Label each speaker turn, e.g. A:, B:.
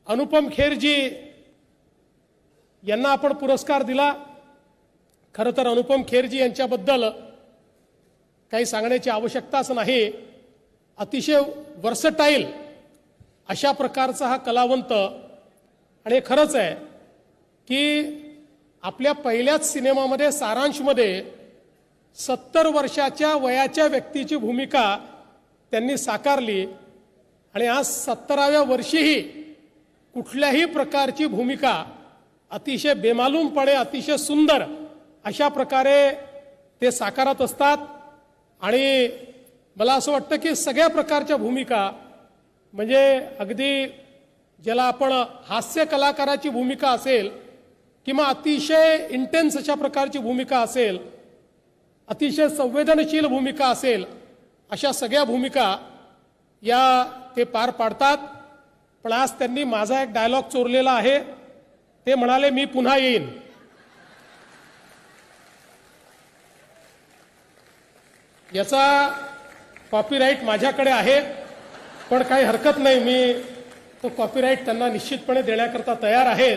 A: अनुपम खेरजी यांना आपण पुरस्कार दिला। खरं तर अनुपम खेरजी यांच्याबद्दल काही सांगण्याची आवश्यकताच नाही। अतिशय वर्सटाईल अशा प्रकारचा हा कलावंत, आणि खरंच आहे की आपल्या पहिल्याच सिनेमामध्ये सारांशमध्ये 70 वर्षाच्या वयाच्या व्यक्तीची भूमिका त्यांनी साकारली, आणि आज 17व्या वर्षीही कुठल्याही प्रकारची भूमिका अतिशय बेमालूमपणे अतिशय सुंदर अशा प्रकारे ते साकारत असतात। आणि मला असं वाटतं की सगळ्या प्रकारच्या भूमिका, म्हणजे अगदी ज्याला आपण हास्य कलाकाराची भूमिका असेल किंवा अतिशय इंटेन्स अशा प्रकारची भूमिका असेल, अतिशय संवेदनशील भूमिका असेल, अशा सगळ्या भूमिका या ते पार पाडतात। पण आज त्यांनी माझा एक डायलॉग चोरलेला आहे। ते म्हणाले, मी पुन्हा येईन। याचा कॉपीराइट माझ्याकडे आहे, पण काही हरकत नाही, मी तो कॉपीराइट त्यांना निश्चितपणे देण्याकरता तयार आहे।